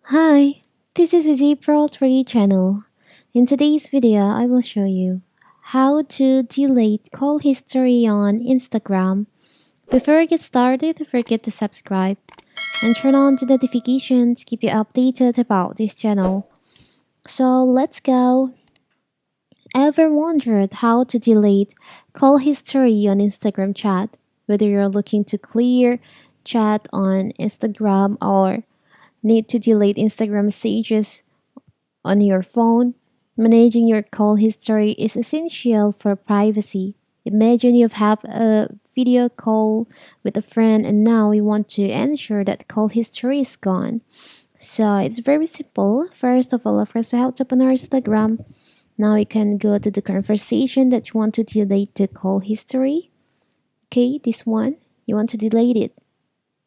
Hi, this is Vizi Pro 3 channel. In today's video, I will show you how to delete call history on Instagram. Before I get started, don't forget to subscribe and turn on the notification to keep you updated about this channel. So let's go. Ever wondered how to delete call history on Instagram chat? Whether you're looking to clear chat on Instagram or need to delete Instagram messages on your phone, managing your call history is essential for privacy. Imagine you've had a video call with a friend and now you want to ensure that call history is gone. So it's very simple. First of all, first you have to open our Instagram. Now you can go to the conversation that you want to delete the call history. Okay, this one. You want to delete it.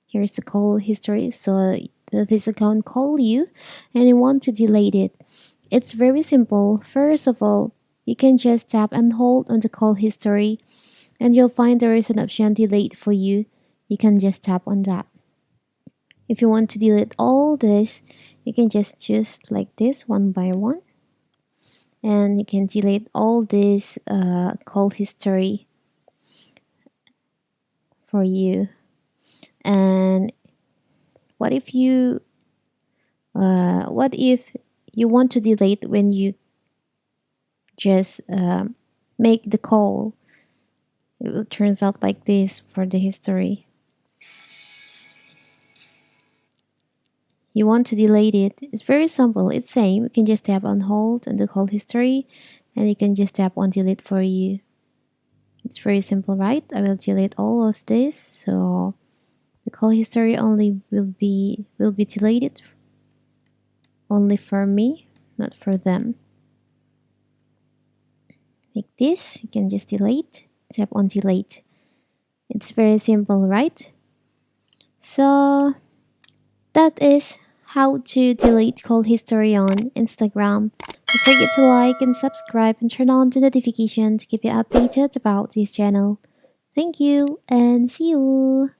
Here's the call history. So this account call you and you want to delete it. It's very simple. First of all, you can just tap and hold on the call history and you'll find there is an option delete for you. You can just tap on that. If you want to delete all this, you can just choose like this one by one. And you can delete all this call history for you. And what if you want to delete when you just make the call? It will turns out like this for the history. You want to delete it. It's very simple. It's same. You can just tap on hold on the call history and you can just tap on delete for you. It's very simple, right? I will delete all of this. So the call history only will be deleted only for me, not for them. Like this, you can just delete, tap on delete. It's very simple, right? So that is how to delete call history on Instagram. Don't forget to like and subscribe and turn on the notification to keep you updated about this channel. Thank you and see you.